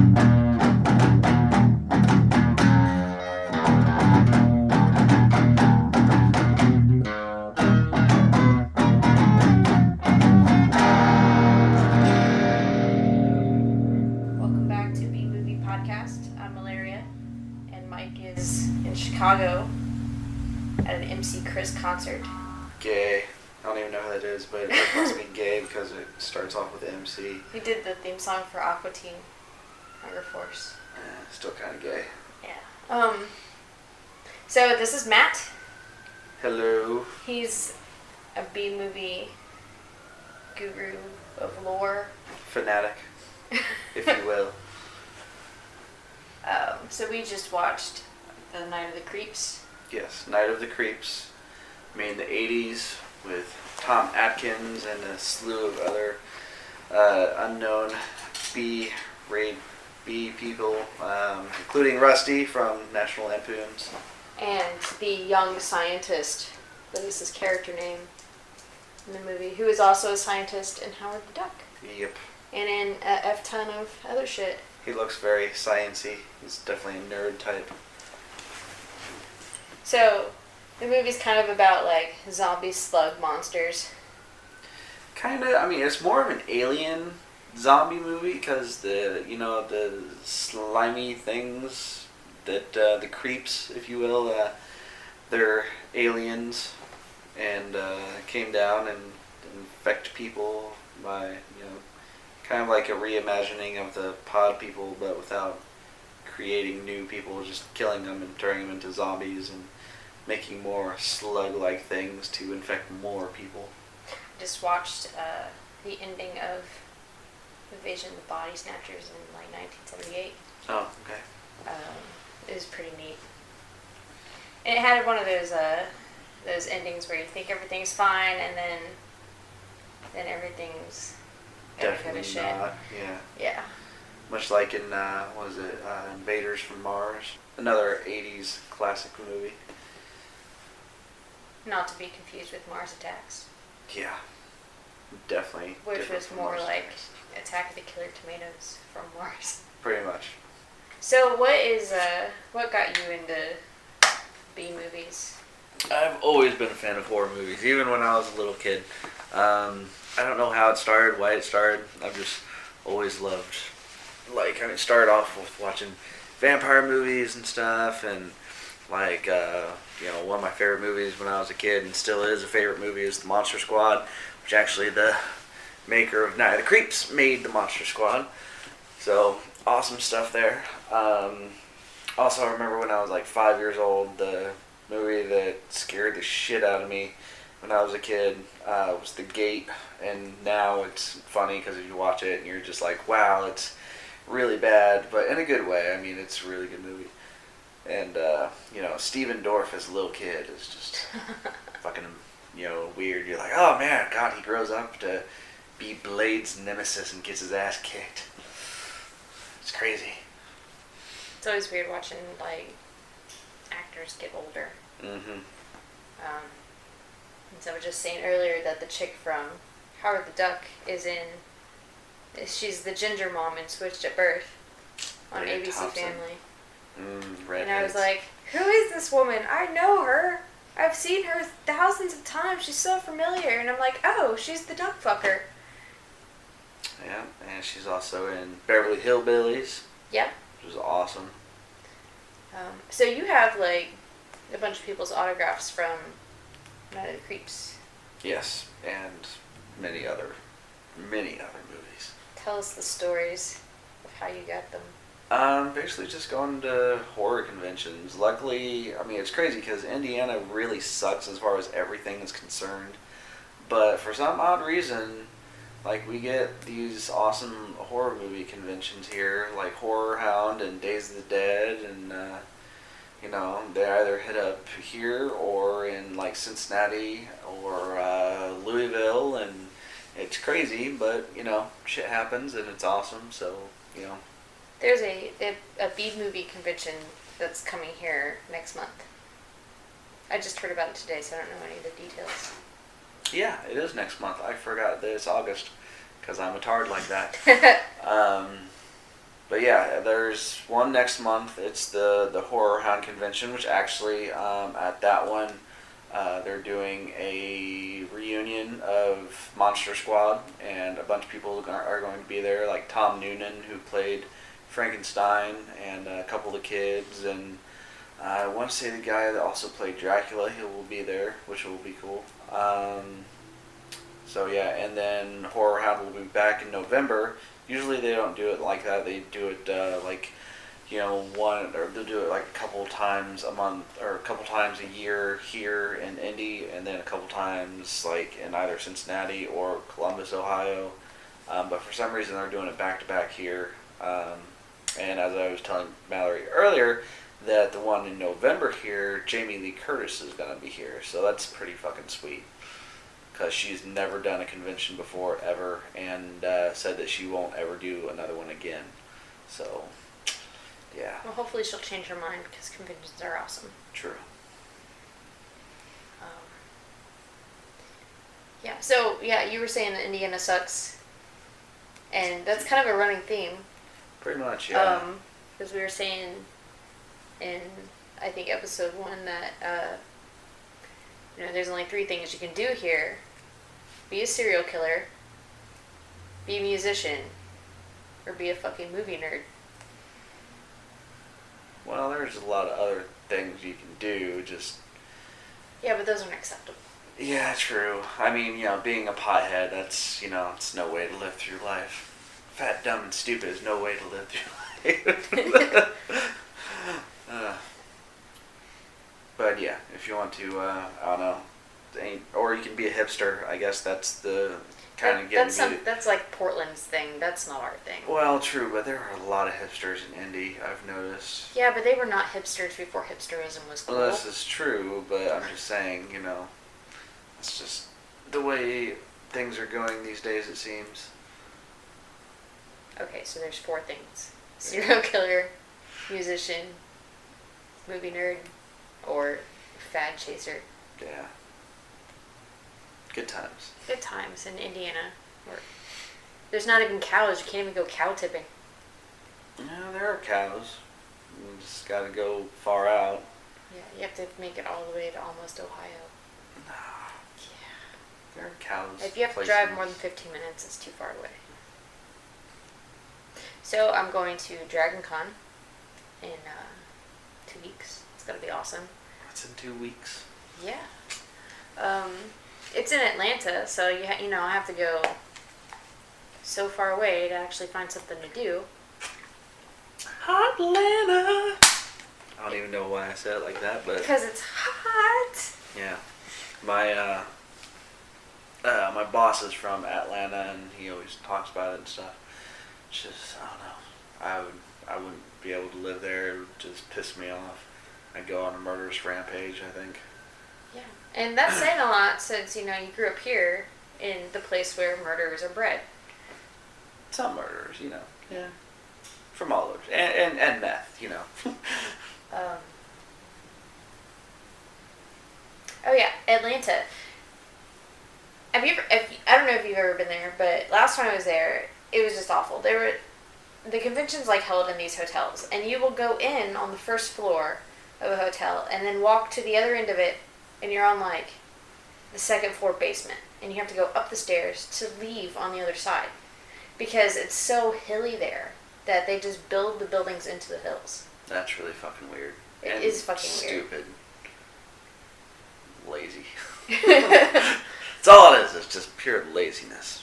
Welcome back to B-Movie Podcast. I'm Malaria, and Mike is in Chicago at an MC Chris concert. Gay. I don't even know who that is, but it must be gay because it starts off with MC. He did the theme song for Aqua Teen, Hunger Force. Still kind of gay. Yeah. So this is Matt. Hello. He's a B-movie guru of lore. Fanatic, if you will. So we just watched The Night of the Creeps. Yes, Night of the Creeps, made in the 80s with Tom Atkins and a slew of other unknown B people, including Rusty from National Lampoon's. And the young scientist, that is his character name in the movie, who is also a scientist in Howard the Duck. Yep. And in a F ton of other shit. He looks very science-y. He's definitely a nerd type. So, the movie's kind of about, like, zombie slug monsters. Kind of. I mean, it's more of an alien zombie movie because the slimy things that the creeps, if you will, they're aliens and came down and infect people by kind of like a reimagining of the pod people, but without creating new people, just killing them and turning them into zombies and making more slug-like things to infect more people. Just watched the ending of Invasion of the Body Snatchers in like 1978. Oh, okay. It was pretty neat. And it had one of those endings where you think everything's fine and then everything's Definitely shit. not. Yeah. Yeah. Much like in Invaders from Mars, another 80s classic movie. Not to be confused with Mars Attacks. Yeah, definitely. Which was more Mars like Attacks. Attack of the Killer Tomatoes from Mars. Pretty much. So what got you into B movies? I've always been a fan of horror movies, even when I was a little kid. I don't know how it started, why it started. I've just always loved, it started off with watching vampire movies and stuff, and one of my favorite movies when I was a kid, and still is a favorite movie, is The Monster Squad, which actually the maker of Night of the Creeps made The Monster Squad. So, awesome stuff there. Also, I remember when I was like 5 years old, the movie that scared the shit out of me when I was a kid was The Gate, and now it's funny because if you watch it and you're just like, wow, it's really bad, but in a good way. I mean, it's a really good movie. And, Steven Dorff as a little kid is just fucking, weird. You're like, oh man, God, he grows up to be Blade's nemesis and gets his ass kicked. It's crazy. It's always weird watching, actors get older. Mm-hmm. And so I was just saying earlier that the chick from Howard the Duck she's the ginger mom in Switched at Birth on Ray ABC Thompson. Family. And I was like, who is this woman? I know her. I've seen her thousands of times. She's so familiar. And I'm like, oh, she's the duck fucker. Yeah, and she's also in Beverly Hillbillies. Yep. Which was awesome. So you have, a bunch of people's autographs from Night of the Creeps. Yes, and many other movies. Tell us the stories of how you got them. Basically just going to horror conventions. Luckily, I mean, it's crazy because Indiana really sucks as far as everything is concerned. But for some odd reason, we get these awesome horror movie conventions here, like Horror Hound and Days of the Dead, and, they either hit up here or in, Cincinnati or Louisville, and it's crazy, but, shit happens and it's awesome, so, There's a B movie convention that's coming here next month. I just heard about it today, so I don't know any of the details. Yeah, it is next month. I forgot that it's August because I'm a tard like that. But yeah, there's one next month. It's the Horror Hound Convention, which actually at that one they're doing a reunion of Monster Squad, and a bunch of people are going to be there, like Tom Noonan, who played Frankenstein, and a couple of the kids, and I want to say the guy that also played Dracula, he will be there, which will be cool. So yeah, and then Horror Hound will be back in November. Usually they don't do it like that. They do it they'll do it like a couple times a month or a couple times a year here in Indy, and then a couple times like in either Cincinnati or Columbus, Ohio. But for some reason they're doing it back to back here. And as I was telling Mallory earlier, that the one in November here, Jamie Lee Curtis is going to be here. So that's pretty fucking sweet. Because she's never done a convention before, ever, and said that she won't ever do another one again. So, yeah. Well, hopefully she'll change her mind, because conventions are awesome. True. Yeah, so, yeah, you were saying that Indiana sucks, and that's kind of a running theme. Pretty much, yeah. Because we were saying in, I think, episode 1 that, there's only 3 things you can do here. Be a serial killer, be a musician, or be a fucking movie nerd. Well, there's a lot of other things you can do, just... Yeah, but those aren't acceptable. Yeah, true. I mean, being a pothead, that's, it's no way to live through life. Fat, dumb, and stupid is no way to live through life. But yeah, if you want to, I don't know, or you can be a hipster. I guess that's the kind of getting. That's like Portland's thing. That's not our thing. Well, true, but there are a lot of hipsters in Indy, I've noticed. Yeah, but they were not hipsters before hipsterism was cool. Well, this is true, but I'm just saying, it's just the way things are going these days, it seems. Okay, so there's 4 things: serial killer, musician, movie nerd, or fad chaser. Yeah. Good times. Good times in Indiana. There's not even cows. You can't even go cow tipping. Yeah, there are cows. You just gotta go far out. Yeah, you have to make it all the way to almost Ohio. No. Yeah. There are cows. If you have to drive more than 15 minutes, it's too far away. So I'm going to Dragon Con in 2 weeks. It's gonna be awesome. That's in 2 weeks. Yeah. It's in Atlanta, so I have to go so far away to actually find something to do. Atlanta. I don't even know why I said it like that, but because it's hot. Yeah, my my boss is from Atlanta, and he always talks about it and stuff. It's just, I don't know. I wouldn't be able to live there. It would just piss me off. I'd go on a murderous rampage, I think. Yeah, and that's saying a lot since, you grew up here in the place where murderers are bred. Some murderers, Yeah. From all over. And meth, Oh yeah, Atlanta. I don't know if you've ever been there, but last time I was there, it was just awful. The convention's held in these hotels, and you will go in on the first floor of a hotel and then walk to the other end of it, and you're on the second floor basement, and you have to go up the stairs to leave on the other side because it's so hilly there that they just build the buildings into the hills. That's really fucking weird. It is fucking stupid. Lazy. That's all it is. It's just pure laziness.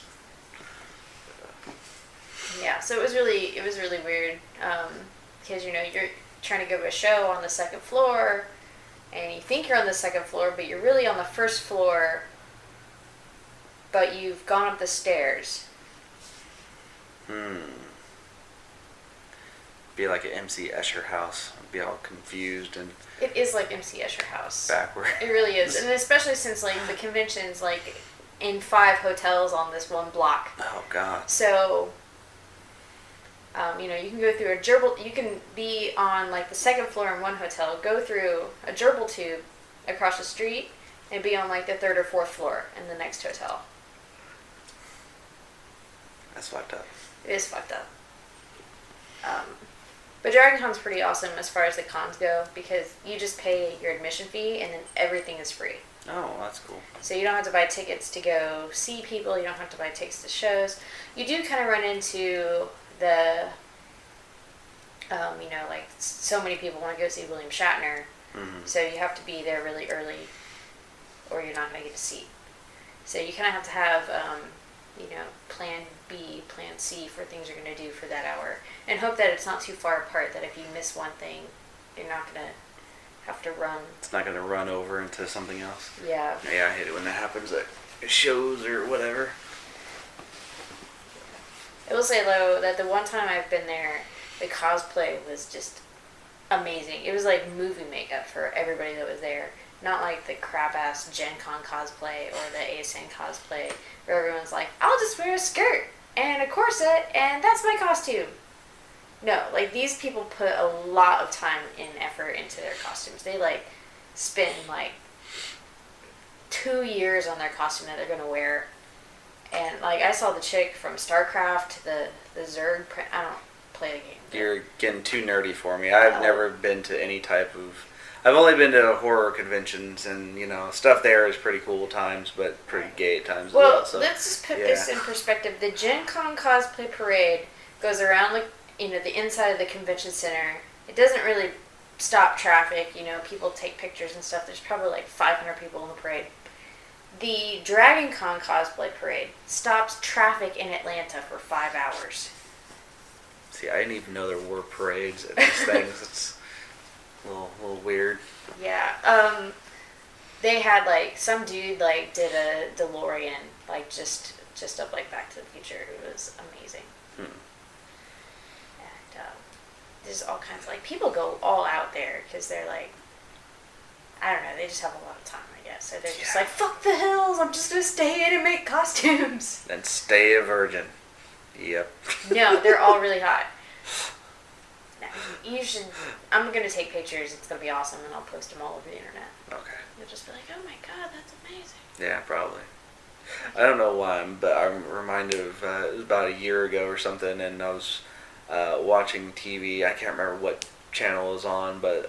Yeah, so it was really weird because you're trying to go to a show on the second floor, and you think you're on the second floor, but you're really on the first floor, but you've gone up the stairs. Be like an MC Escher house. I'd be all confused and... It is like MC Escher house. Backward. It really is. And especially since the convention's in 5 hotels on this one block. Oh, God. So... you can go through a gerbil. You can be on the second floor in one hotel, go through a gerbil tube across the street, and be on the 3rd or 4th floor in the next hotel. That's fucked up. It is fucked up. But Dragon Con's pretty awesome as far as the cons go because you just pay your admission fee and then everything is free. Oh, that's cool. So you don't have to buy tickets to go see people. You don't have to buy tickets to shows. You do kind of run into the, like so many people want to go see William Shatner. Mm-hmm. So you have to be there really early or you're not going to get a seat. So you kind of have to have, plan B, plan C for things you're going to do for that hour. And hope that it's not too far apart that if you miss one thing, you're not going to have to run. It's not going to run over into something else. Yeah. Yeah, I hate it when that happens at shows or whatever. I will say, though, that the one time I've been there, the cosplay was just amazing. It was like movie makeup for everybody that was there. Not like the crap-ass Gen Con cosplay or the ASN cosplay where everyone's like, I'll just wear a skirt and a corset and that's my costume. No, like these people put a lot of time and effort into their costumes. They like spend like 2 years on their costume that they're going to wear. And like I saw the chick from StarCraft, the Zerg, I don't play the game. You're getting too nerdy for me. I've never been to any type of... I've only been to horror conventions, and, stuff there is pretty cool at times, but pretty gay at times well, as well. So, let's just put this in perspective. The Gen Con cosplay parade goes around, like, the inside of the convention center. It doesn't really stop traffic. People take pictures and stuff. There's probably like 500 people in the parade. The Dragon Con cosplay parade stops traffic in Atlanta for 5 hours. See, I didn't even know there were parades at these things. It's a little weird. Yeah. They had like some dude like did a DeLorean like just up like Back to the Future. It was amazing. And there's all kinds of like people go all out there because they're like, I don't know, they just have a lot of time, I guess. So they're just like, fuck the hills, I'm just gonna stay in and make costumes. And stay a virgin. Yep. No, they're all really hot. No, you should. I'm gonna take pictures. It's gonna be awesome, and I'll post them all over the internet. Okay. You'll just be like, "Oh my god, that's amazing." Yeah, probably. I don't know why, but I'm reminded of it was about a year ago or something, and I was watching TV. I can't remember what channel it was on, but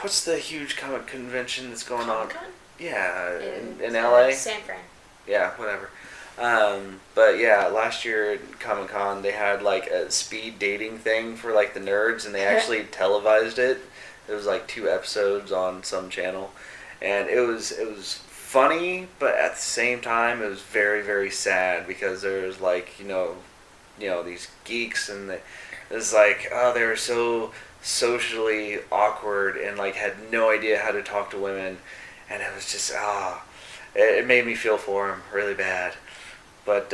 what's the huge comic convention that's going Comic-Con? on? Yeah, in LA. San Fran. Yeah, whatever. But yeah, last year at Comic-Con they had like a speed dating thing for like the nerds, and they actually televised it. It was like 2 episodes on some channel, and it was funny, but at the same time it was very, very sad because there was like these geeks, and it was like, oh, they were so socially awkward and like had no idea how to talk to women, and it was just it made me feel for them really bad. But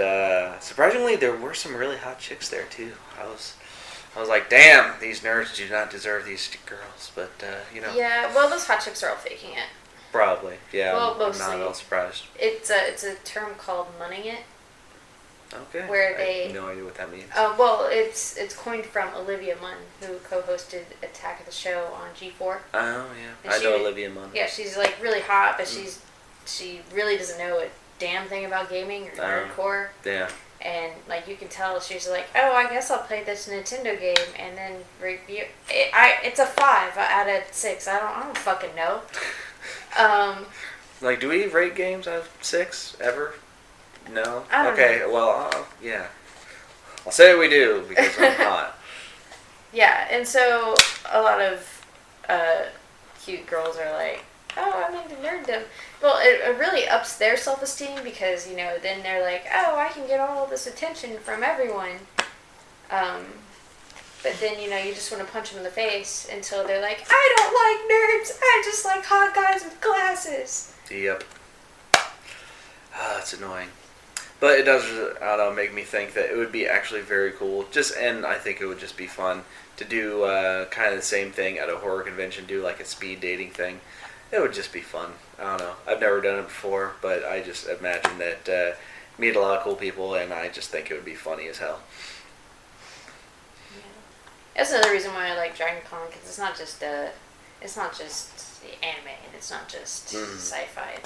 surprisingly, there were some really hot chicks there too. I was like, damn, these nerds do not deserve these girls. But Yeah, well, those hot chicks are all faking it. Probably, yeah. Well, I'm mostly. not at all surprised. It's a term called munning it. Okay. Where I have no idea what that means. Well, it's coined from Olivia Munn, who co-hosted Attack of the Show on G4. Oh yeah, And I know Olivia Munn. Yeah, she's like really hot, but she really doesn't know a damn thing about gaming or nerdcore. Yeah. And like you can tell, she's like, oh, I guess I'll play this Nintendo game and then review it. It's a 5 out of 6. I don't fucking know. Like, do we rate games out of 6 ever? No. I don't know. Well, yeah. I'll say we do because I'm hot. Yeah, and so a lot of cute girls are like, oh, I'm into nerddom. Well, it really ups their self-esteem because, then they're like, oh, I can get all this attention from everyone. But then, you just want to punch them in the face until they're like, I don't like nerds. I just like hot guys with glasses. Yep. That's annoying. But it does, I don't know, make me think that it would be actually very cool. And I think it would just be fun to do kind of the same thing at a horror convention, do like a speed dating thing. It would just be fun. I don't know. I've never done it before, but I just imagine that meet a lot of cool people, and I just think it would be funny as hell. Yeah. That's another reason why I like Dragon Con, because it's not just the anime, and it's not just sci-fi.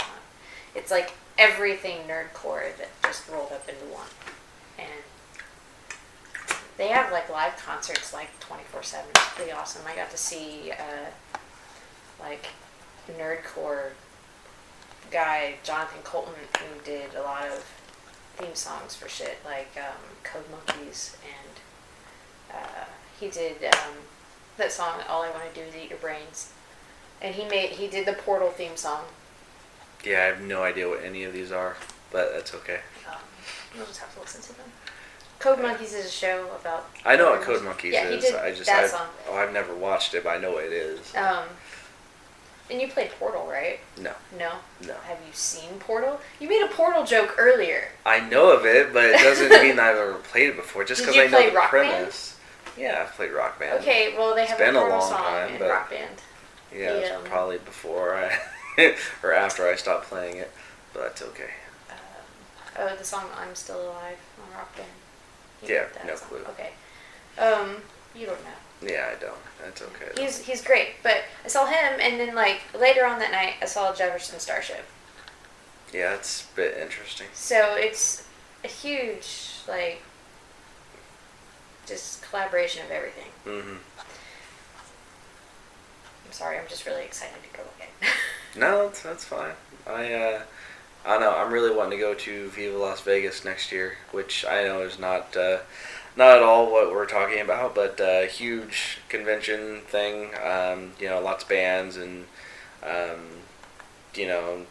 It's like everything nerdcore that just rolled up into one, and They have like live concerts like 24/7. It's pretty awesome. I got to see like nerdcore guy Jonathan Colton, who did a lot of theme songs for shit like Code Monkeys, and he did that song All I Want to Do Is Eat Your Brains, and he did the Portal theme song. Yeah, I have no idea what any of these are, but that's okay. You'll just have to listen to them. Code Monkeys is a show about... I know what Code Monkeys yeah, is. He did that song. I've never watched it, but I know what it is. And you played Portal, right? No. No? No. Have you seen Portal? You made a Portal joke earlier. I know of it, but it doesn't mean I've ever played it before, just because I know the premise. Yeah, I've played Rock Band. Okay, well, they have a Portal song in Rock Band. Yeah, it was probably before or after I stopped playing it, but that's okay. The song I'm Still Alive on Rock Band. Yeah, no clue. Okay. You don't know. Yeah, I don't. That's okay. He's great, but I saw him, and then like later on that night, I saw Jefferson Starship. Yeah, it's a bit interesting. So it's a huge like just collaboration of everything. Mm-hmm. I'm sorry, I'm just really excited to go again. No, that's fine. I don't know. I'm really wanting to go to Viva Las Vegas next year, which I know is not at all what we're talking about, but huge convention thing. Lots of bands and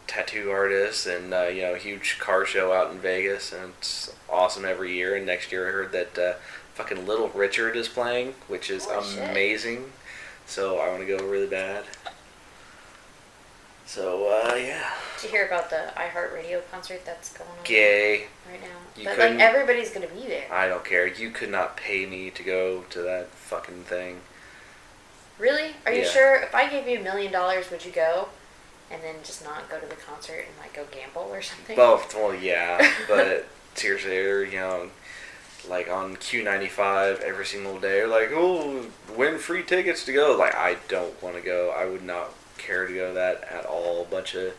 tattoo artists and huge car show out in Vegas, and it's awesome every year. And next year I heard that fucking Little Richard is playing, which is amazing. So I want to go really bad. So, yeah. Did you hear about the iHeartRadio concert that's going on Gay. right now? You but like everybody's going to be there. I don't care. You could not pay me to go to that fucking thing. Really? Are you sure? If I gave you $1 million, would you go? And then just not go to the concert and like go gamble or something? Well yeah. But seriously, they're, like on Q95 every single day. They're like, oh, win free tickets to go. Like, I don't want to go. I would not care to go to that at all. A bunch of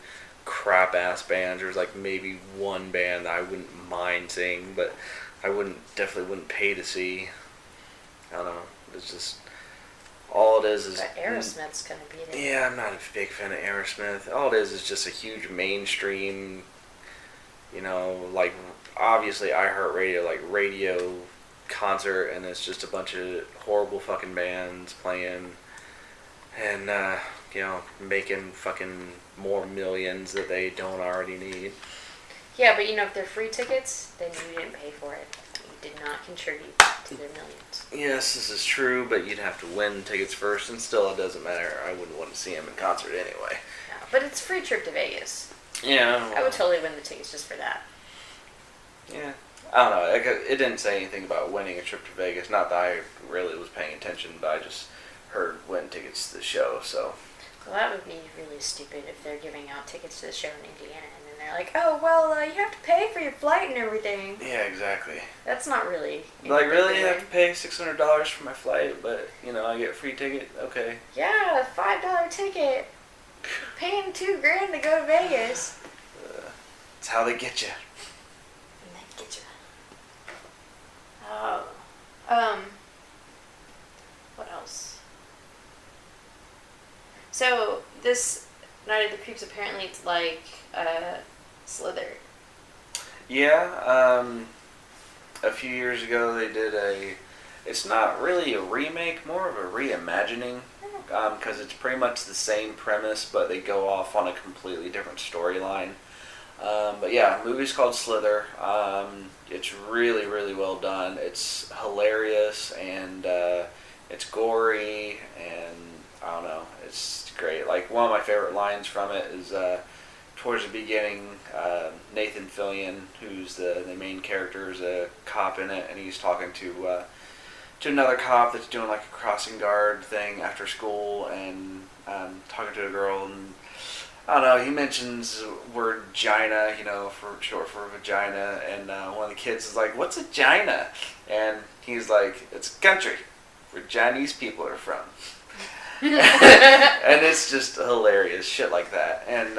crap ass bands. There's like maybe one band that I wouldn't mind seeing, but I definitely wouldn't pay to see. I don't know. It's just all it is. But Aerosmith's gonna be there. Yeah, I'm not a big fan of Aerosmith. All it is just a huge mainstream. Like obviously iHeartRadio, like radio concert, and it's just a bunch of horrible fucking bands playing, and making fucking more millions that they don't already need. Yeah, but if they're free tickets, then you didn't pay for it. You did not contribute to their millions. Yes, this is true, but you'd have to win tickets first, and still it doesn't matter. I wouldn't want to see them in concert anyway. No, but it's a free trip to Vegas. Yeah. Well, I would totally win the tickets just for that. Yeah. I don't know. It didn't say anything about winning a trip to Vegas. Not that I really was paying attention, but I just heard win tickets to the show, so... Well, that would be really stupid if they're giving out tickets to the show in Indiana, and then they're like, oh, well, you have to pay for your flight and everything. Yeah, exactly. That's not really... Like, really? I have to pay $600 for my flight, but, I get a free ticket? Okay. Yeah, a $5 ticket. Paying $2,000 to go to Vegas. That's how they get you. And they get you. Oh. What else? So, this Night of the Creeps, apparently it's like Slither. Yeah, a few years ago they did it's not really a remake, more of a reimagining, because it's pretty much the same premise, but they go off on a completely different storyline. But yeah, the movie's called Slither. It's really, really well done. It's hilarious, and it's gory, and I don't know, it's great. Like, one of my favorite lines from it is towards the beginning, Nathan Fillion, who's the main character, is a cop in it, and he's talking to another cop that's doing like a crossing guard thing after school, and talking to a girl, and I don't know, he mentions word gina, for short for vagina, and one of the kids is like, what's a gina? And he's like, it's a country where Chinese people are from. And it's just hilarious shit like that. And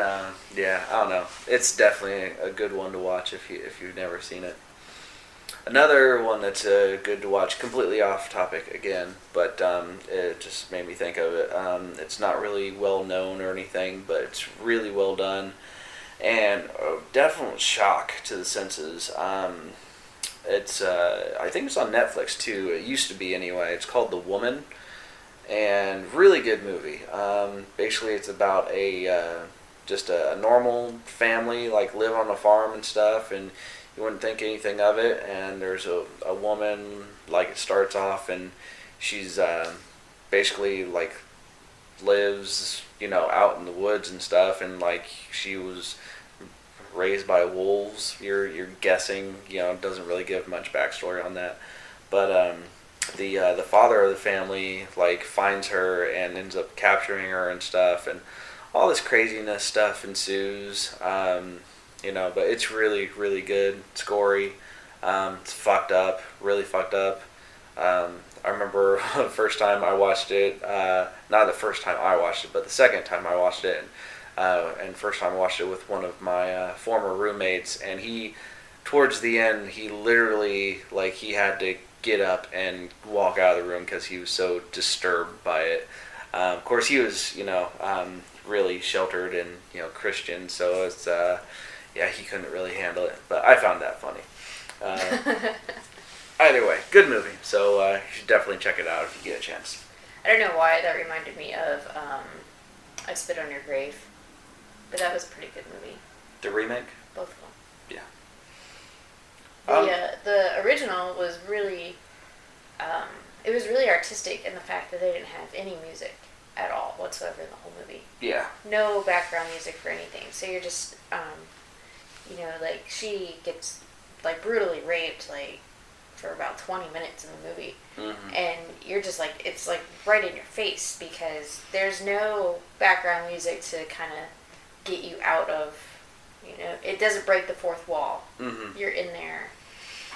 yeah, I don't know, it's definitely a good one to watch if you've never seen it. Another one that's good to watch, completely off topic again, but it just made me think of it. It's not really well known or anything, but it's really well done, and a definite shock to the senses. It's I think it's on Netflix too. It used to be anyway. It's called The Woman, and really good movie. Basically, it's about a just a normal family, like live on a farm and stuff, and you wouldn't think anything of it. And there's a woman, like it starts off, and she's basically like lives, out in the woods and stuff, and like she was raised by wolves. You're guessing, it doesn't really give much backstory on that, but the father of the family like finds her and ends up capturing her and stuff, and all this craziness stuff ensues. But it's really, really good. It's gory. It's fucked up, really fucked up. I remember the first time I watched it, not the first time I watched it, but the second time I watched it, and first time I watched it with one of my former roommates, and he, towards the end, he literally, like, he had to get up and walk out of the room because he was so disturbed by it. Of course, he was, really sheltered and, Christian, so it's, he couldn't really handle it, but I found that funny. Either way, good movie, so you should definitely check it out if you get a chance. I don't know why that reminded me of I Spit on Your Grave, but that was a pretty good movie. The remake? Both of them. Yeah. The original was really, it was really artistic in the fact that they didn't have any music at all whatsoever in the whole movie. Yeah. No background music for anything. So you're just, like she gets like brutally raped like for about 20 minutes in the movie. Mm-hmm. And you're just like, it's like right in your face because there's no background music to kind of get you out of, it doesn't break the fourth wall. Mm-hmm. You're in there,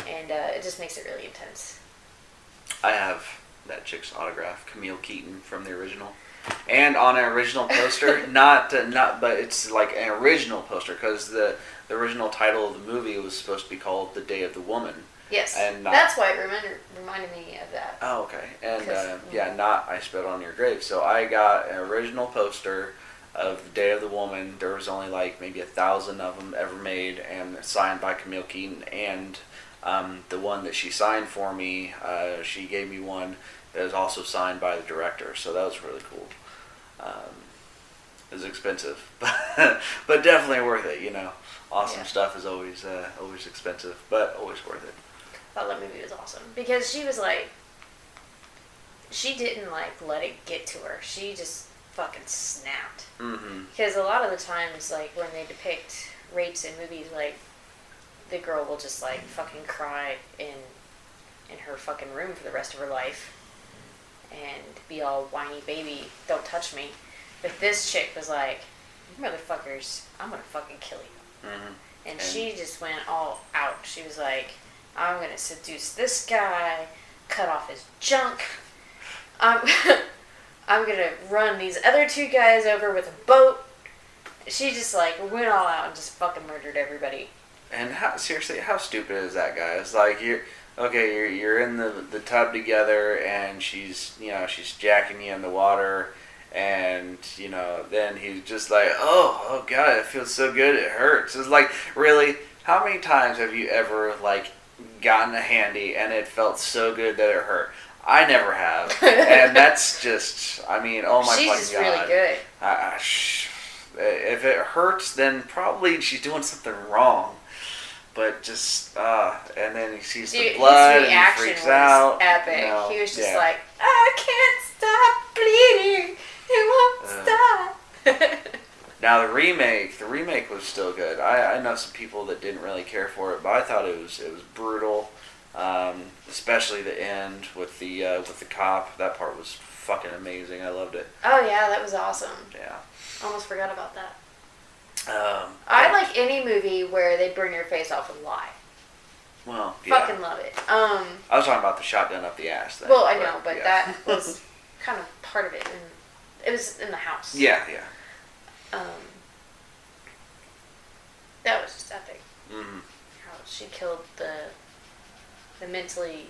and it just makes it really intense. I have that chick's autograph, Camille Keaton from the original, and on an original poster, but it's like an original poster because the original title of the movie was supposed to be called The Day of the Woman. Yes, and that's why it reminded me of that. Oh, okay, and not I Spit on Your Grave. So I got an original poster of The Day of the Woman. There was only like maybe 1,000 of them ever made, and signed by Camille Keaton. And the one that she signed for me, she gave me one that was also signed by the director. So that was really cool. It was expensive, but definitely worth it. Awesome stuff is always expensive, but always worth it. I thought that movie was awesome because she was like, she didn't like let it get to her. She just fucking snapped. Mm-hmm. Because a lot of the times, like when they depict rapes in movies, like the girl will just like fucking cry in her fucking room for the rest of her life and be all whiny baby, don't touch me. But this chick was like, you motherfuckers, I'm gonna fucking kill you. Mm-hmm. And she just went all out. She was like, I'm gonna seduce this guy, cut off his junk. I'm gonna run these other two guys over with a boat. She just like went all out and just fucking murdered everybody. And how stupid is that guy? It's like you're in the tub together and she's jacking you in the water, and then he's just like, oh god, it feels so good, it hurts. It's like, really, how many times have you ever like gotten a handy and it felt so good that it hurt? I never have, and that's just, oh my fucking god. She's just really good. If it hurts, then probably she's doing something wrong. But just, and then he sees the blood and he freaks out. Epic. He was just like, I can't stop bleeding. It won't stop. Now the remake was still good. I know some people that didn't really care for it, but I thought it was brutal. Especially the end with the cop. That part was fucking amazing. I loved it. Oh yeah, that was awesome. Yeah. Almost forgot about that. I like any movie where they burn your face off with a lie. Well, yeah. Fucking love it. I was talking about the shotgun up the ass thing. Well, I know, but that was kind of part of it, and it was in the house. Yeah. That was just epic. Mm-hmm. How she killed the mentally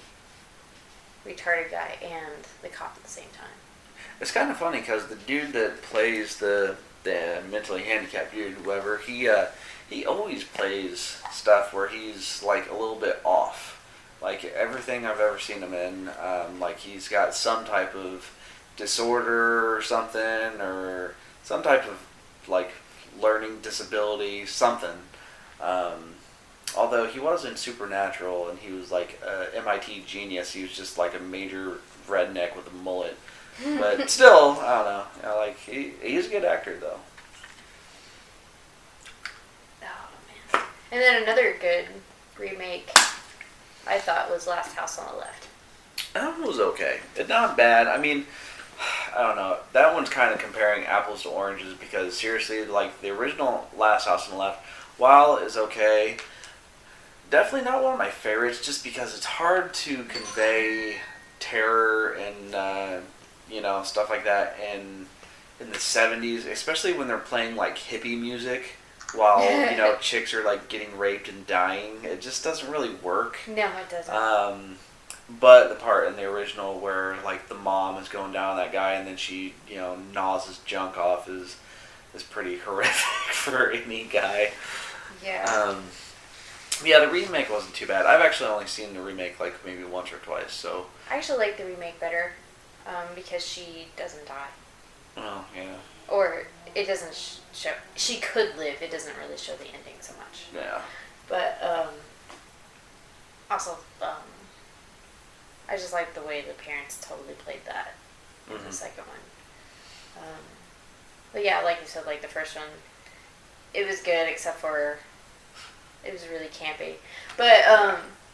retarded guy and the cop at the same time. It's kind of funny because the dude that plays the mentally handicapped dude, whoever, he always plays stuff where he's like a little bit off. Like everything I've ever seen him in, like he's got some type of disorder or something, or some type of like learning disability, something. Although he was in Supernatural and he was like a MIT genius, he was just like a major redneck with a mullet. But still, I don't know. You know, like he's a good actor though. Oh man! And then another good remake I thought was Last House on the Left. That one was okay. It's not bad. I mean, I don't know. That one's kind of comparing apples to oranges because seriously, like the original Last House on the Left, while is okay, definitely not one of my favorites. Just because it's hard to convey terror and stuff like that in the 70s, especially when they're playing like hippie music while chicks are like getting raped and dying. It just doesn't really work. No, it doesn't. But the part in the original where like the mom is going down on that guy and then she gnaws his junk off is pretty horrific for any guy. Yeah. Yeah, the remake wasn't too bad. I've actually only seen the remake like maybe once or twice. So I actually like the remake better because she doesn't die. Oh yeah. Or it doesn't show. She could live. It doesn't really show the ending so much. Yeah. But also, I just like the way the parents totally played that in the second one. But yeah, like you said, like the first one, it was good except for it was really campy. But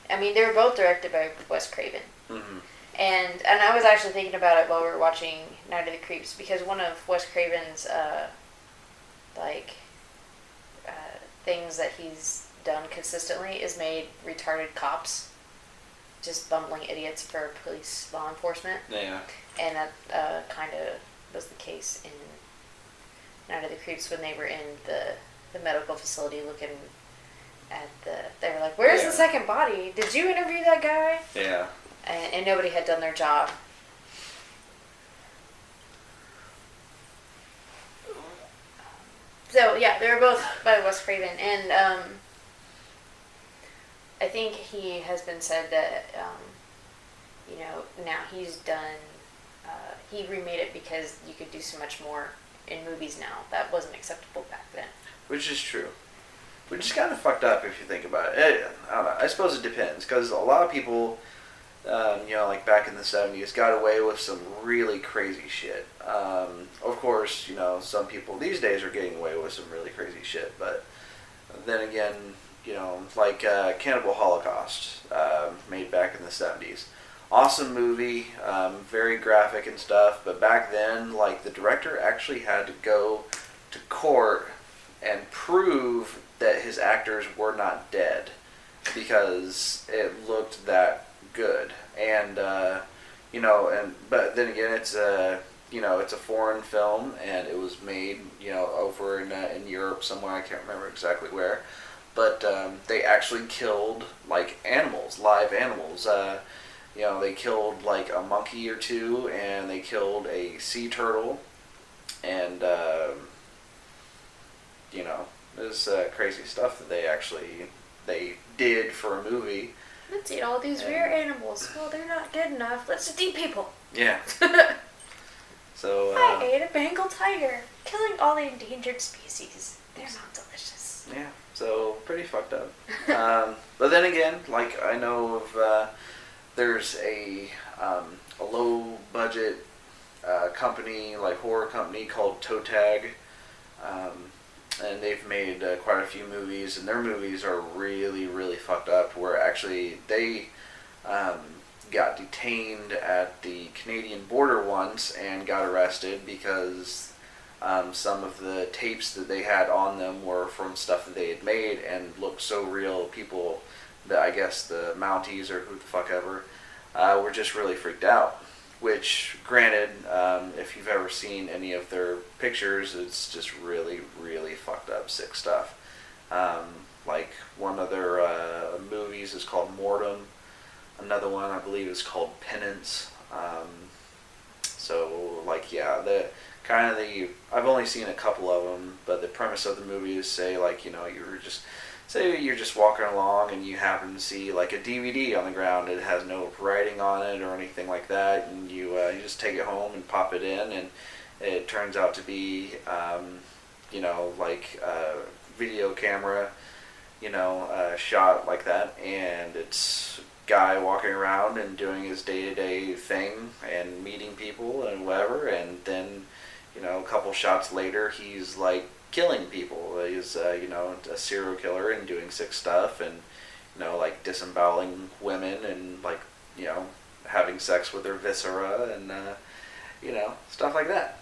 I mean, they were both directed by Wes Craven. Mm-hmm. And I was actually thinking about it while we were watching Night of the Creeps because one of Wes Craven's things that he's done consistently is made retarded cops just bumbling idiots for police law enforcement. Yeah. And that kind of was the case in Night of the Creeps when they were in the medical facility looking at they were like, where's the second body? Did you interview that guy? Yeah. And nobody had done their job. So yeah, they were both by Wes Craven, and I think he has been said that now he's done. He remade it because you could do so much more in movies now. That wasn't acceptable back then. Which is true. Which is kind of fucked up if you think about it. I don't know. I suppose it depends because a lot of people. Like back in the 70s, got away with some really crazy shit. Of course, some people these days are getting away with some really crazy shit, but then again, like Cannibal Holocaust, made back in the 70s. Awesome movie, very graphic and stuff, but back then, like, the director actually had to go to court and prove that his actors were not dead because it looked that good, and but then again, it's it's a foreign film, and it was made over in Europe somewhere. I can't remember exactly where, but they actually killed like animals, live animals. They killed like a monkey or two, and they killed a sea turtle, and it was crazy stuff that they did for a movie. Let's eat all these rare animals. Well, they're not good enough. Let's just eat people. Yeah. So I ate a Bengal tiger, killing all the endangered species. They're not delicious. Yeah. So pretty fucked up. But then again, like I know of, there's a low budget company, like horror company called Toe Tag. And they've made quite a few movies, and their movies are really, really fucked up, where actually they got detained at the Canadian border once and got arrested because some of the tapes that they had on them were from stuff that they had made and looked so real. People, I guess the Mounties or who the fuck ever, were just really freaked out. Which, granted, if you've ever seen any of their pictures, it's just really, really fucked up, sick stuff. Like, one of their movies is called Mortem, Another one I believe is called Penance. So like yeah, the kind of the I've only seen a couple of them, but the premise of the movie is say like you're just walking along and you happen to see like a DVD on the ground. It has no writing on it or anything like that, and you just take it home and pop it in, and it turns out to be like a video camera, shot like that, and it's guy walking around and doing his day-to-day thing and meeting people and whatever, and then a couple shots later he's like killing people. He's a serial killer and doing sick stuff, and like disemboweling women and like having sex with their viscera and stuff like that.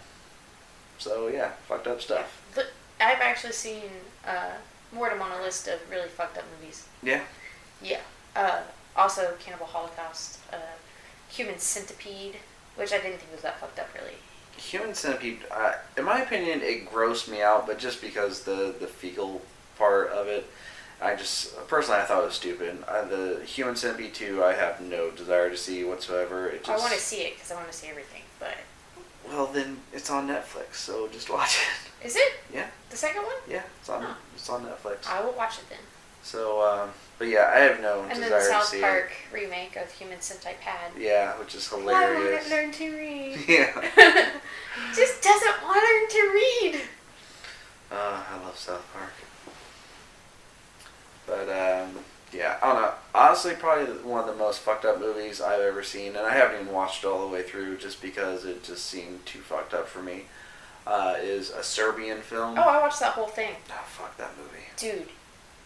So yeah, fucked up stuff. I've actually seen Mortem on a list of really fucked up movies. Yeah. Yeah. Also, Cannibal Holocaust, Human Centipede, which I didn't think was that fucked up, really. Human Centipede, in my opinion, it grossed me out, but just because the fecal part of it, personally, I thought it was stupid. The Human Centipede 2, I have no desire to see whatsoever. I want to see it because I want to see everything, but... Well, then it's on Netflix, so just watch it. Is it? Yeah. The second one? Yeah, it's on Netflix. I will watch it then. So, but yeah, I have no and desire to see it. And then the South Park remake of Human Centipede. Yeah, which is hilarious. I want to learn to read. Yeah. Just doesn't want to learn to read. I love South Park. But, yeah, I don't know. Honestly, probably one of the most fucked up movies I've ever seen, and I haven't even watched it all the way through just because it just seemed too fucked up for me, is a Serbian film. Oh, I watched that whole thing. Oh, fuck that movie. Dude,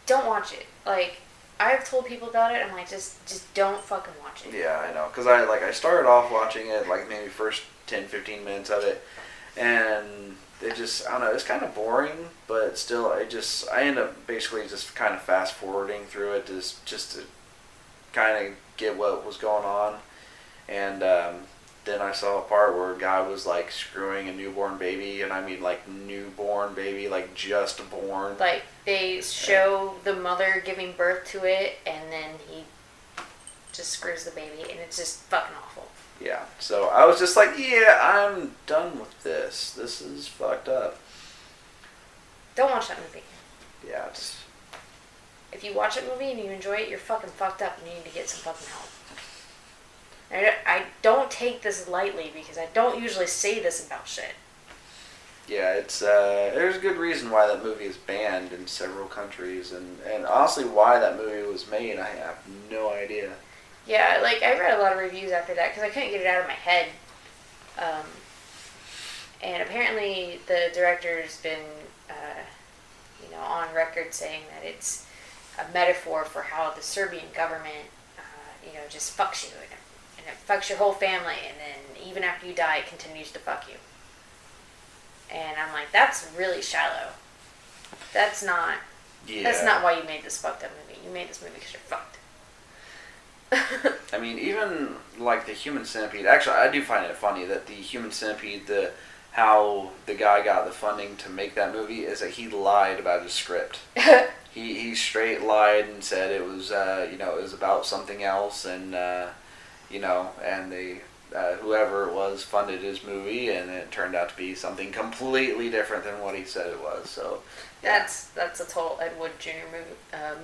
don't watch it. Like, I've told people about it, I'm like, just don't fucking watch it. Yeah, I know. Because I started off watching it, like, maybe first 10, 15 minutes of it, and it just, I don't know, it's kind of boring, but still, I end up basically just kind of fast forwarding through it just to kind of get what was going on. And then I saw a part where a guy was like screwing a newborn baby, and I mean like newborn baby, like just born. Like they show the mother giving birth to it, and then he just screws the baby, and it's just fucking awful. Yeah, so I was just like, yeah, I'm done with this. This is fucked up. Don't watch that movie. Yeah, just... If you watch a movie and you enjoy it, you're fucking fucked up and you need to get some fucking help. I don't take this lightly because I don't usually say this about shit. Yeah, it's there's a good reason why that movie is banned in several countries, and honestly why that movie was made, I have no idea. Yeah, like, I read a lot of reviews after that because I couldn't get it out of my head. And apparently the director's been, on record saying that it's a metaphor for how the Serbian government, just fucks you. And it fucks your whole family, and then even after you die, it continues to fuck you. And I'm like, that's really shallow. That's not why you made this fucked up movie. You made this movie because you're fucked. I mean, even like the Human Centipede. Actually, I do find it funny that the Human Centipede, how the guy got the funding to make that movie is that he lied about his script. he straight lied and said it was it was about something else, and and they whoever it was funded his movie, and it turned out to be something completely different than what he said it was. So yeah. That's a total Ed Wood Jr.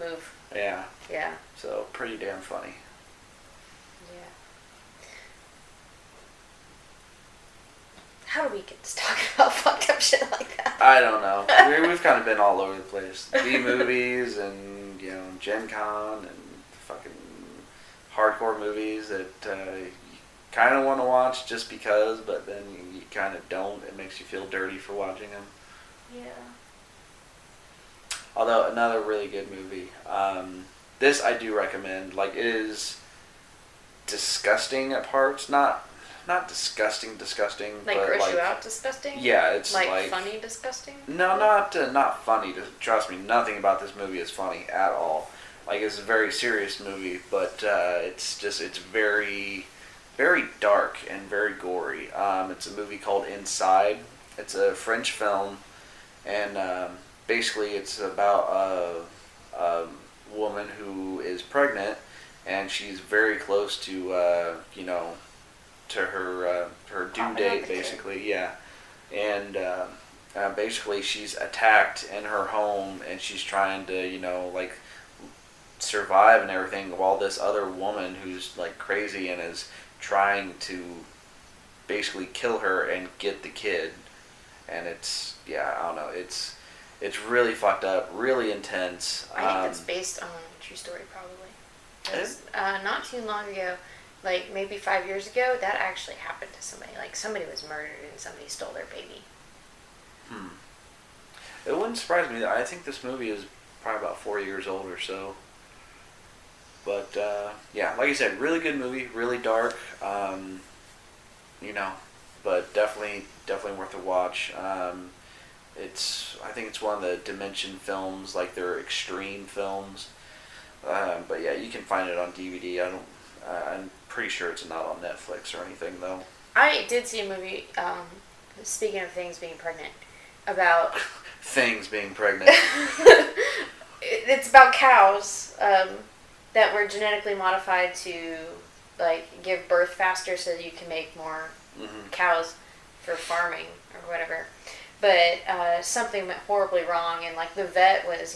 move. Yeah. Yeah. So pretty damn funny. How do we get to talking about fucked up shit like that? I don't know. We've kind of been all over the place. B-movies and, Gen Con and fucking hardcore movies that you kind of want to watch just because, but then you kind of don't. It makes you feel dirty for watching them. Yeah. Although, another really good movie. This I do recommend. Like, it is disgusting at parts. Not disgusting, like but gross you out disgusting? Yeah, it's like funny disgusting? No, not funny. Trust me, nothing about this movie is funny at all. Like, it's a very serious movie, but it's very, very dark and very gory. It's a movie called Inside. It's a French film, and basically it's about a woman who is pregnant, and she's very close to to her due date, basically. Yeah, and basically she's attacked in her home, and she's trying to like survive and everything, while this other woman who's like crazy and is trying to basically kill her and get the kid. And it's I don't know, it's really fucked up, really intense. I think it's based on a true story, probably. Because not too long ago, like maybe 5 years ago, that actually happened to somebody. Like somebody was murdered and somebody stole their baby. It wouldn't surprise me. I think this movie is probably about 4 years old or so. But like I said, really good movie, really dark. But definitely worth a watch. I think it's one of the Dimension films, like their extreme films. But yeah, you can find it on DVD. I'm pretty sure it's not on Netflix or anything though. I did see a movie. Speaking of things being pregnant, about things being pregnant. It's about cows that were genetically modified to like give birth faster, so that you can make more cows for farming or whatever. But something went horribly wrong, and like the vet was,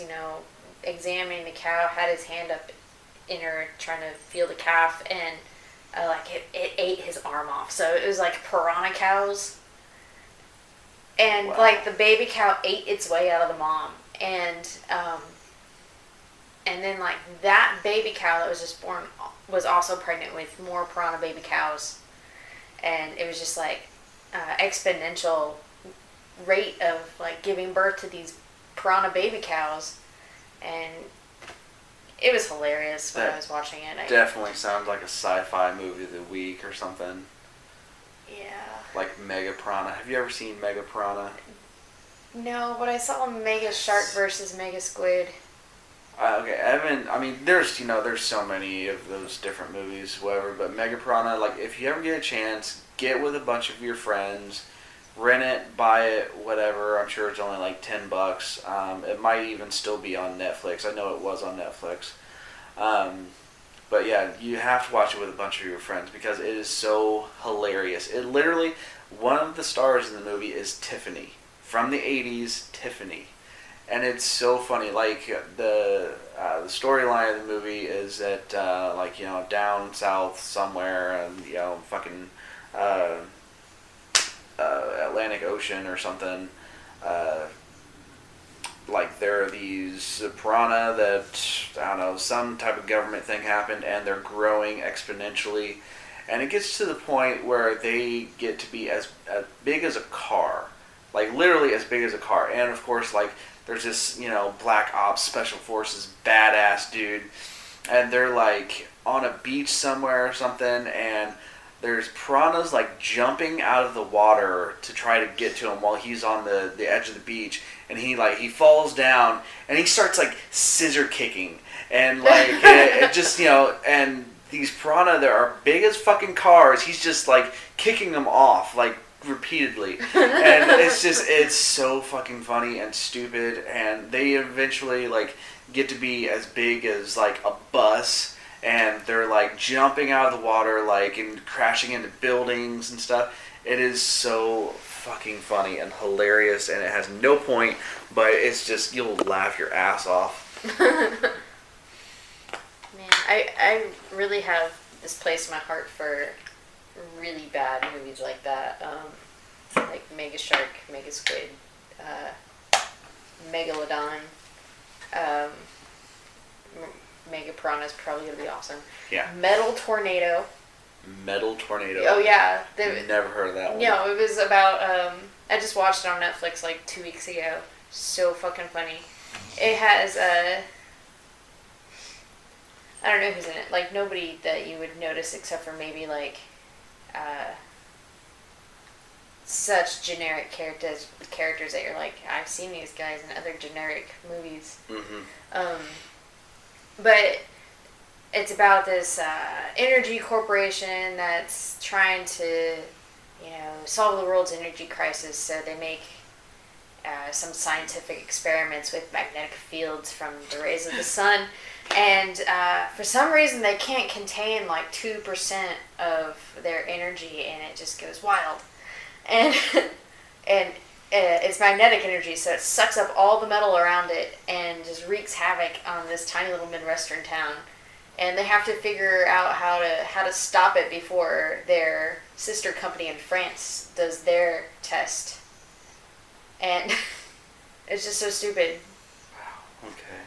examining the cow, had his hand up in her trying to feel the calf, and it ate his arm off. So it was like piranha cows, and like the baby cow ate its way out of the mom, and then like that baby cow that was just born was also pregnant with more piranha baby cows, and it was just like exponential rate of like giving birth to these piranha baby cows, and it was hilarious when I was watching it. Definitely sounds like a sci-fi movie of the week or something. Yeah. Like Mega Piranha. Have you ever seen Mega Piranha? No, but I saw Mega Shark versus Mega Squid. Okay, there's so many of those different movies, whatever, but Mega Piranha, like, if you ever get a chance, get with a bunch of your friends, rent it, buy it, whatever. I'm sure it's only like $10. It might even still be on Netflix. I know it was on Netflix. But yeah, you have to watch it with a bunch of your friends because it is so hilarious. It literally, one of the stars in the movie is Tiffany. From the 80s, Tiffany. And it's so funny. Like, the storyline of the movie is that, down south somewhere, fucking Atlantic Ocean or something, there are these piranha that, some type of government thing happened, and they're growing exponentially. And it gets to the point where they get to be as big as a car. Like, literally as big as a car. And, of course, there's this, Black Ops Special Forces badass dude. And they're, on a beach somewhere or something, and there's piranhas, jumping out of the water to try to get to him while he's on the edge of the beach. And he falls down, and he starts, scissor kicking. And, it just, and these piranha that are big as fucking cars, he's just, kicking them off, repeatedly. And it's so fucking funny and stupid. And they eventually, get to be as big as, a bus. And they're, jumping out of the water, and crashing into buildings and stuff. It is so fucking funny and hilarious, and it has no point, but it's just, you'll laugh your ass off. Man, I really have this place in my heart for really bad movies like that. Like Mega Shark, Mega Squid, Megalodon, Mega Piranha is probably going to be awesome. Yeah. Metal Tornado. Metal Tornado. Oh, yeah. Never heard of that one. No, it was about, I just watched it on Netflix 2 weeks ago. So fucking funny. It has, I don't know who's in it. Nobody that you would notice except for maybe, such generic characters that you're I've seen these guys in other generic movies. Mm-hmm. But it's about this energy corporation that's trying to, solve the world's energy crisis. So they make some scientific experiments with magnetic fields from the rays of the sun. And for some reason, they can't contain like 2% of their energy, and it just goes wild. And it's magnetic energy, so it sucks up all the metal around it and just wreaks havoc on this tiny little Midwestern town. And they have to figure out how to stop it before their sister company in France does their test. And it's just so stupid. Wow. Okay.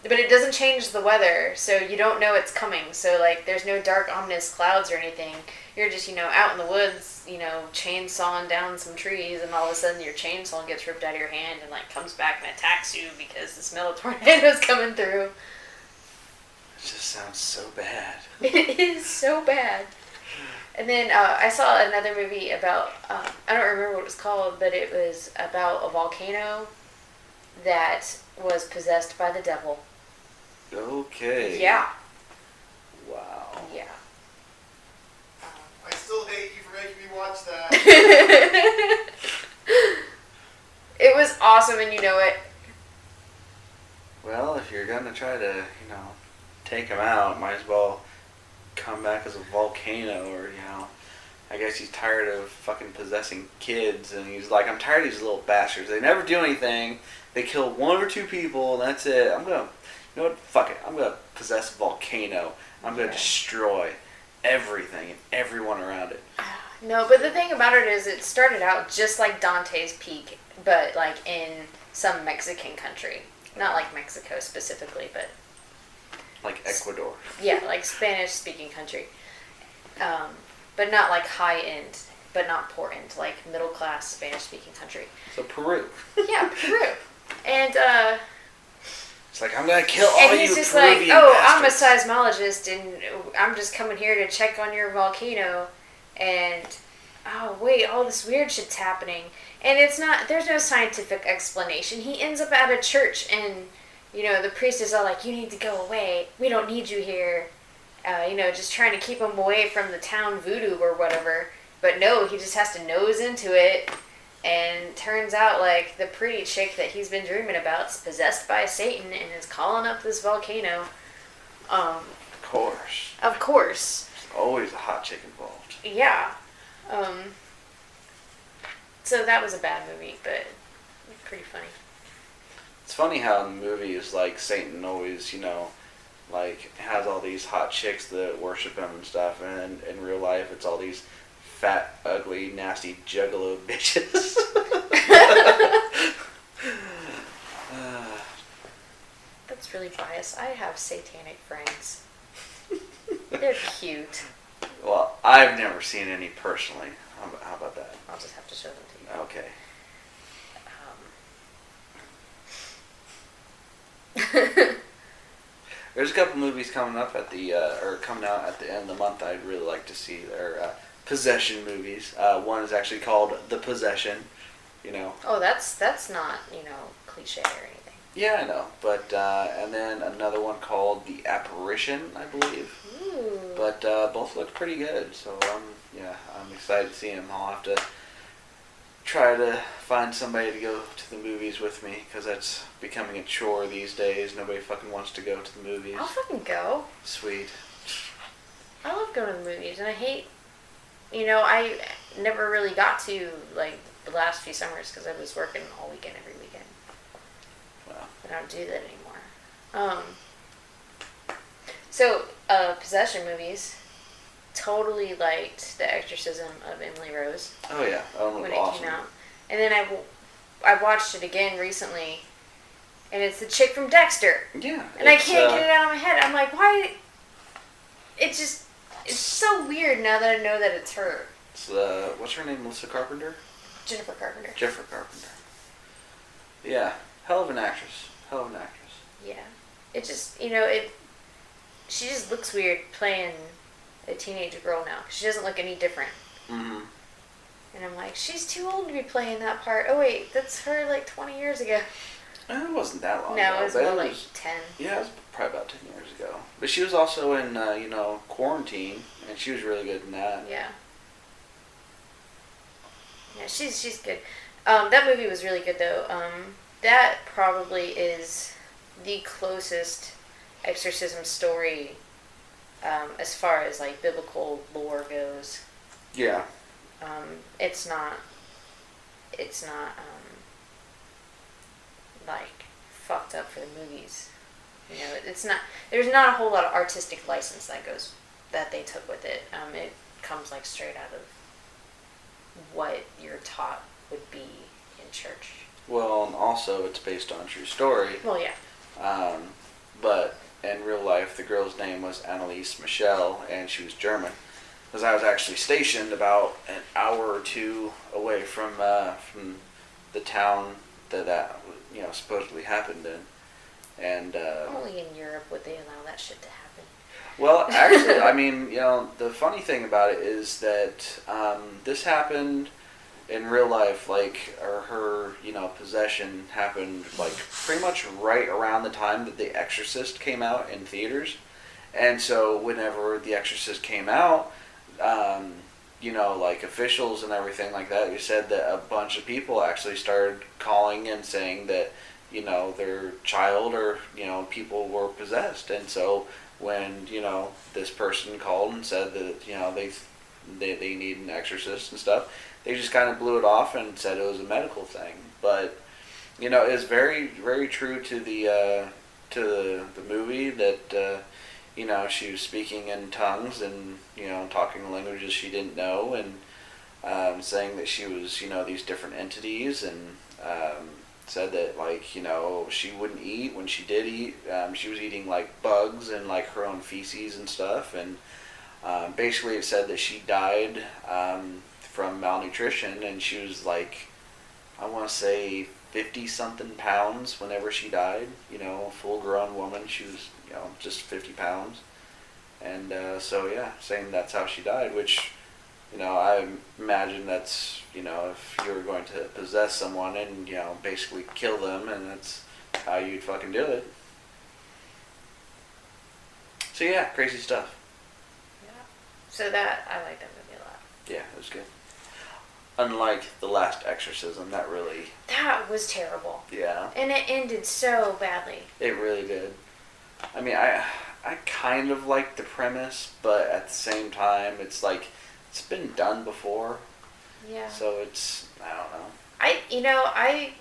But it doesn't change the weather, so you don't know it's coming. So, like, there's no dark, ominous clouds or anything. You're just, out in the woods, chainsawing down some trees, and all of a sudden your chainsaw gets ripped out of your hand and, like, comes back and attacks you because this metal tornado's coming through. It just sounds so bad. It is so bad. And then I saw another movie about, I don't remember what it was called, but it was about a volcano that was possessed by the devil. Okay. Yeah. Wow. Yeah. I still hate you for making me watch that. It was awesome, and you know it. Well, if you're gonna try to, take him out, might as well come back as a volcano, or I guess he's tired of fucking possessing kids, and he's like, I'm tired of these little bastards. They never do anything. They kill 1 or 2 people, and that's it. I'm gonna, fuck it. I'm gonna possess a volcano. I'm gonna destroy everything and everyone around it. No, but the thing about it is, it started out just like Dante's Peak, but like in some Mexican country. Not like Mexico specifically, but like Ecuador. Yeah, like Spanish-speaking country. But not like high-end, but not poor-end, like middle-class Spanish-speaking country. So Peru. Yeah, Peru. And, it's like, I'm gonna kill all you he's just Peruvian like, bastards. I'm a seismologist, and I'm just coming here to check on your volcano, and, oh, wait, all this weird shit's happening. And there's no scientific explanation. He ends up at a church, and, the priest is all like, you need to go away. We don't need you here. Just trying to keep him away from the town voodoo or whatever. But no, he just has to nose into it. And turns out, like, the pretty chick that he's been dreaming about is possessed by Satan and is calling up this volcano. Of course. Of course. There's always a hot chick involved. Yeah. So that was a bad movie, but pretty funny. It's funny how in the movies, like, Satan always, like, has all these hot chicks that worship him and stuff, and in real life it's all these fat, ugly, nasty juggalo bitches. That's really biased. I have satanic friends. They're cute. Well, I've never seen any personally. How about that? I'll just have to show them to you. Okay. There's a couple movies coming up coming out at the end of the month I'd really like to see. They're possession movies. One is actually called The Possession, Oh, that's not, cliche or anything. Yeah, I know. But, and then another one called The Apparition, I believe. Ooh. But both look pretty good, so I'm excited to see them. I'll have to try to find somebody to go to the movies with me, because that's becoming a chore these days. Nobody fucking wants to go to the movies. I'll fucking go. Sweet. I love going to the movies, and I hate, I never really got to, like, the last few summers, because I was working all weekend, every weekend. Wow. But I don't do that anymore. So, possession movies. Totally liked The Exorcism of Emily Rose. Oh yeah, that one was when awesome. It came out. And then I watched it again recently, and it's the chick from Dexter. Yeah. And I can't get it out of my head. I'm like, why? It's so weird now that I know that it's her. It's what's her name? Melissa Carpenter. Jennifer Carpenter. Jennifer Carpenter. Yeah, hell of an actress. Yeah, it just she just looks weird playing a teenage girl now. She doesn't look any different. Mm-hmm. And I'm like, she's too old to be playing that part. Oh wait, that's her like 20 years ago. It wasn't that long ago. No, it was more like 10. Yeah, it was probably about 10 years ago. But she was also in, Quarantine, and she was really good in that. Yeah. Yeah, she's good. That movie was really good, though. That probably is the closest exorcism story as far as, like, biblical lore goes. Yeah. It's not, like, fucked up for the movies. You know, it's not, there's not a whole lot of artistic license that they took with it. It comes, like, straight out of what you're taught would be in church. Well, and also it's based on a true story. Well, yeah. But in real life, the girl's name was Annalise Michelle, and she was German. Because I was actually stationed about an hour or two away from the town that supposedly happened in, and Only in Europe would they allow that shit to happen. well, actually, I mean, the funny thing about it is that this happened in real life, like, or her, possession happened, like, pretty much right around the time that The Exorcist came out in theaters. And so whenever The Exorcist came out, like, officials and everything like that, you said that a bunch of people actually started calling and saying that, their child or, people were possessed. And so when, this person called and said that, they need an exorcist and stuff, they just kind of blew it off and said it was a medical thing. But, it's very, very true to the movie that, she was speaking in tongues and, talking languages she didn't know, and saying that she was, these different entities, and said that, like, she wouldn't eat. When she did eat, she was eating, like, bugs and, like, her own feces and stuff, and basically it said that she died from malnutrition, and she was, like, I want to say 50-something pounds whenever she died. Full-grown woman. She was, just 50 pounds. And so, yeah, saying that's how she died, which, I imagine that's, if you were going to possess someone and, basically kill them, and that's how you'd fucking do it. So, yeah, crazy stuff. Yeah. So that, I like that movie a lot. Yeah, it was good. Unlike The Last Exorcism, that was terrible. Yeah. And it ended so badly. It really did. I mean, I kind of like the premise, but at the same time, it's like, it's been done before. Yeah. So it's, I don't know. I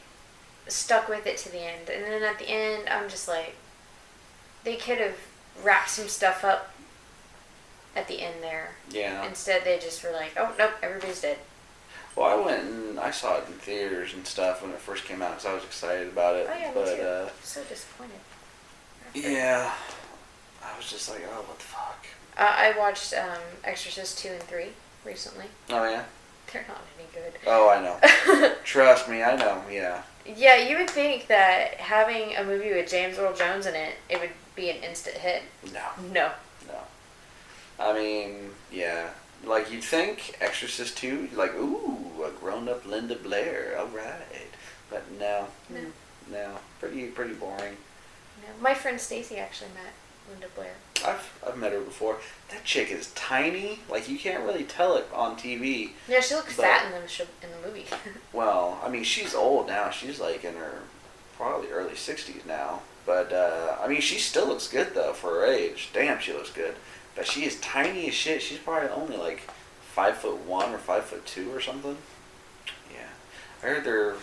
stuck with it to the end. And then at the end, I'm just like, they could have wrapped some stuff up at the end there. Yeah. Instead, they just were like, oh, nope, everybody's dead. Well, I went and I saw it in theaters and stuff when it first came out because I was excited about it. Oh, yeah, but, me too. I'm so disappointed. Yeah. I was just like, oh, what the fuck? I watched Exorcist 2 and 3 recently. Oh, yeah? They're not any good. Oh, I know. Trust me, I know, yeah. Yeah, you would think that having a movie with James Earl Jones in it, it would be an instant hit. No. I mean, yeah. Like, you'd think Exorcist 2, like, ooh, a grown-up Linda Blair, alright. But no. Pretty boring. No. My friend Stacy actually met Linda Blair. I've met her before. That chick is tiny. Like, you can't really tell it on TV. Yeah, she looks fat in the movie. Well, I mean, she's old now. She's like in her probably early 60s now. But, I mean, she still looks good, though, for her age. Damn, she looks good. But she is tiny as shit. She's probably only like 5'1" or 5'2" or something. Yeah. I heard they're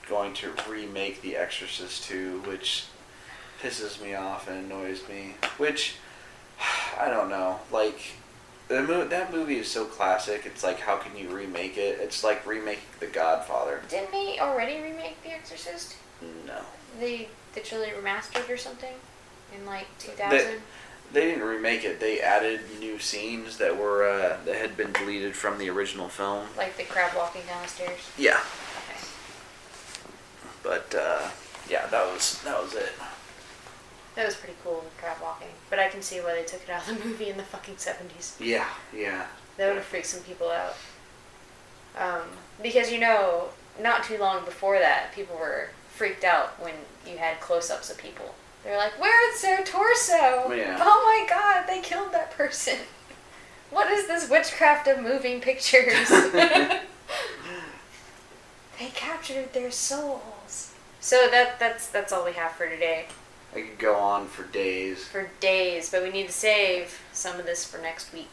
going to remake The Exorcist 2, which pisses me off and annoys me. Which, I don't know. Like, that movie is so classic. It's like, how can you remake it? It's like remaking The Godfather. Didn't they already remake The Exorcist? No. The trilogy remastered or something? In like 2000? They didn't remake it. They added new scenes that were that had been deleted from the original film. Like the crab walking down the stairs? Yeah. Okay. But yeah, that was it. That was pretty cool, the crab walking. But I can see why they took it out of the movie in the fucking 70s. Yeah. That would have freaked some people out. Because, not too long before that, people were freaked out when you had close-ups of people. They're like, where's their torso? Yeah. Oh my god, they killed that person. What is this witchcraft of moving pictures? They captured their souls. So that's all we have for today. I could go on for days. For days, but we need to save some of this for next week.